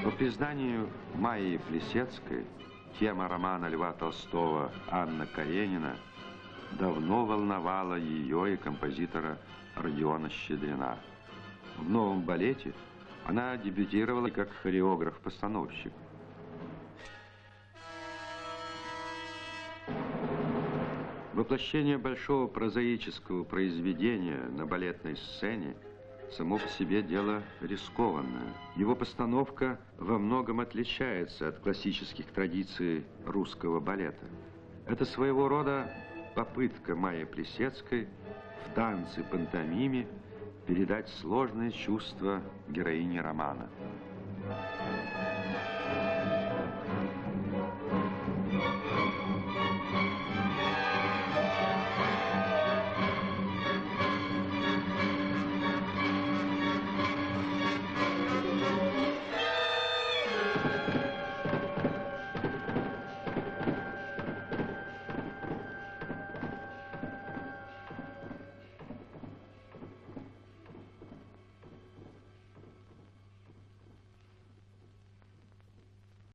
По признанию Майи Плисецкой, тема романа Льва Толстого «Анна Каренина» давно волновала ее и композитора Родиона Щедрина. В новом балете она дебютировала как хореограф-постановщик. Воплощение большого прозаического произведения на балетной сцене само по себе дело рискованное. Его постановка во многом отличается от классических традиций русского балета. Это своего рода попытка Майи Плисецкой в танце-пантомиме передать сложные чувства героини романа.